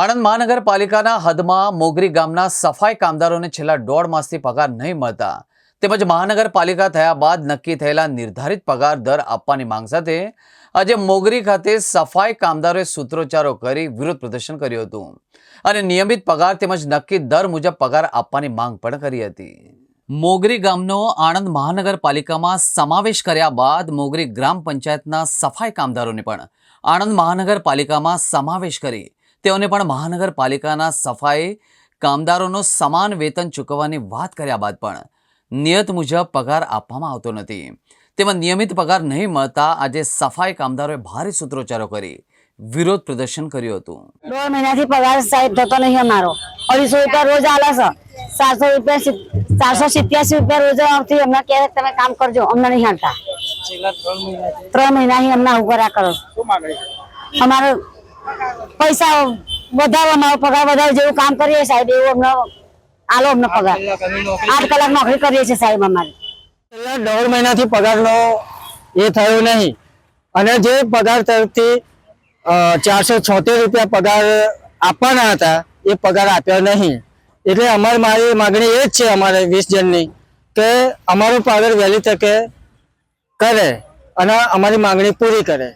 આણંદ મહાનગરપાલિકાના હદમાં મોગરી ગામના સફાઈ કામદારોને છેલ્લા 1.5 માસથી પગાર નહીં મળતા તેમજ મહાનગરપાલિકા થયા બાદ નક્કી થયેલા નિર્ધારિત પગાર દર આપવાની માંગ સાથે આજે મોગરી ખાતે સફાઈ કામદારોએ સૂત્રોચ્ચારો કરી વિરોધ પ્રદર્શન કર્યું હતું અને નિયમિત પગાર તેમજ નક્કી દર મુજબ પગાર આપવાની માંગ પણ કરી હતી। મોગરી ગામનો આણંદ મહાનગરપાલિકામાં સમાવેશ કર્યા બાદ મોગરી ગ્રામ પંચાયતના સફાઈ કામદારોને પણ આણંદ મહાનગરપાલિકામાં સમાવેશ કરી તેઓને પણ મહાનગરપાલિકાના સફાઈ કામદારોનો સમાન વેતન ચૂકવવાની વાત કર્યા બાદ પણ નિયત મુજબ પગાર આપવામાં આવતો નથી તેમજ નિયમિત પગાર નહીં મળતા આજે સફાઈ કામદારોએ ભારે સૂત્રોચ્ચારો કરી વિરોધ પ્રદર્શન કર્યું હતું। 2 મહિનાથી પગાર સાહેબ થતો નહીં અમારો। 250 રૂપિયા રોજ આલે છે, 400 રૂપિયા 487 રૂપિયા રોજ આવતી અમને કહે તમે કામ કરજો, અમને નહીં હાલતા। 3 મહિનાથી અમને આવું કર્યા કરો। અમારે પૈસા વધારો, અમારો પગાર વધારો, જેવું કામ કરીએ સાહેબ એવું અમને આલો, અમને પગાર 8 કલાક નોકરી કરીએ છીએ સાહેબ અમારે। 1.5 મહિનાથી પગારનો એ થયો નહીં અને જે પગાર તરફથી 476 રૂપિયા પગાર આપવાના હતા એ પગાર આપ્યો નહીં। એટલે મારી માગણી એ જ છે અમારે 20 જણની કે અમારો પગાર વહેલી તકે કરે અને અમારી માગણી પૂરી કરે।